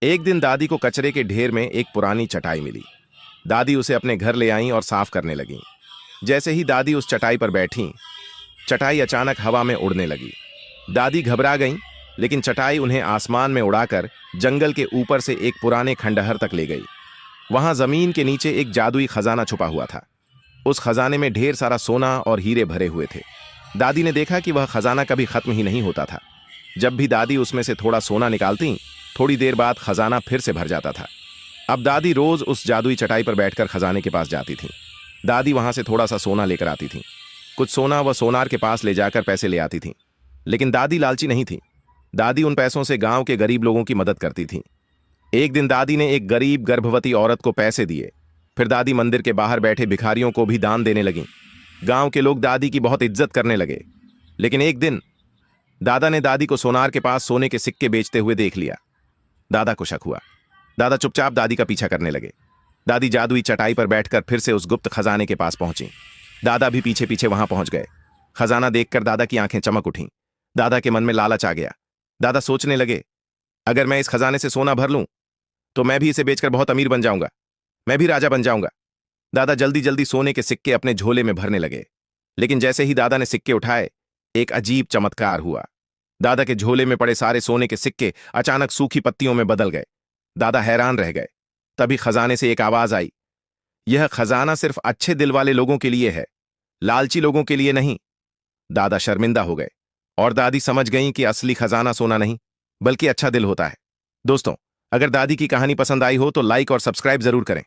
एक दिन दादी को कचरे के ढेर में एक पुरानी चटाई मिली। दादी उसे अपने घर ले आईं और साफ करने लगीं। जैसे ही दादी उस चटाई पर बैठीं, चटाई अचानक हवा में उड़ने लगी। दादी घबरा गईं, लेकिन चटाई उन्हें आसमान में उड़ाकर जंगल के ऊपर से एक पुराने खंडहर तक ले गई। वहां जमीन के नीचे एक जादुई खजाना छुपा हुआ था। उस खजाने में ढेर सारा सोना और हीरे भरे हुए थे। दादी ने देखा कि वह खजाना कभी खत्म ही नहीं होता था। जब भी दादी उसमें से थोड़ा सोना निकालती, थोड़ी देर बाद खजाना फिर से भर जाता था। अब दादी रोज उस जादुई चटाई पर बैठकर खजाने के पास जाती थी। दादी वहां से थोड़ा सा सोना लेकर आती थी। कुछ सोना वह सोनार के पास ले जाकर पैसे ले आती थी। लेकिन दादी लालची नहीं थी। दादी उन पैसों से गांव के गरीब लोगों की मदद करती थी। एक दिन दादी ने एक गरीब गर्भवती औरत को पैसे दिए। फिर दादी मंदिर के बाहर बैठे भिखारियों को भी दान देने लगीं। गांव के लोग दादी की बहुत इज्जत करने लगे। लेकिन एक दिन दादा ने दादी को सोनार के पास सोने के सिक्के बेचते हुए देख लिया। दादा को शक हुआ। दादा चुपचाप दादी का पीछा करने लगे। दादी जादुई चटाई पर बैठकर फिर से उस गुप्त खजाने के पास पहुंची। दादा भी पीछे पीछे वहां पहुंच गए। खजाना देखकर दादा की आंखें चमक उठीं। दादा के मन में लालच आ गया। दादा सोचने लगे, अगर मैं इस खजाने से सोना भर लूं तो मैं भी इसे बेचकर बहुत अमीर बन जाऊंगा। मैं भी राजा बन जाऊंगा। दादा जल्दी जल्दी सोने के सिक्के अपने झोले में भरने लगे। लेकिन जैसे ही दादा ने सिक्के उठाए, एक अजीब चमत्कार हुआ। दादा के झोले में पड़े सारे सोने के सिक्के अचानक सूखी पत्तियों में बदल गए। दादा हैरान रह गए। तभी खजाने से एक आवाज आई, यह खजाना सिर्फ अच्छे दिल वाले लोगों के लिए है, लालची लोगों के लिए नहीं। दादा शर्मिंदा हो गए और दादी समझ गईं कि असली खजाना सोना नहीं, बल्कि अच्छा दिल होता है। दोस्तों, अगर दादी की कहानी पसंद आई हो तो लाइक और सब्सक्राइब जरूर करें।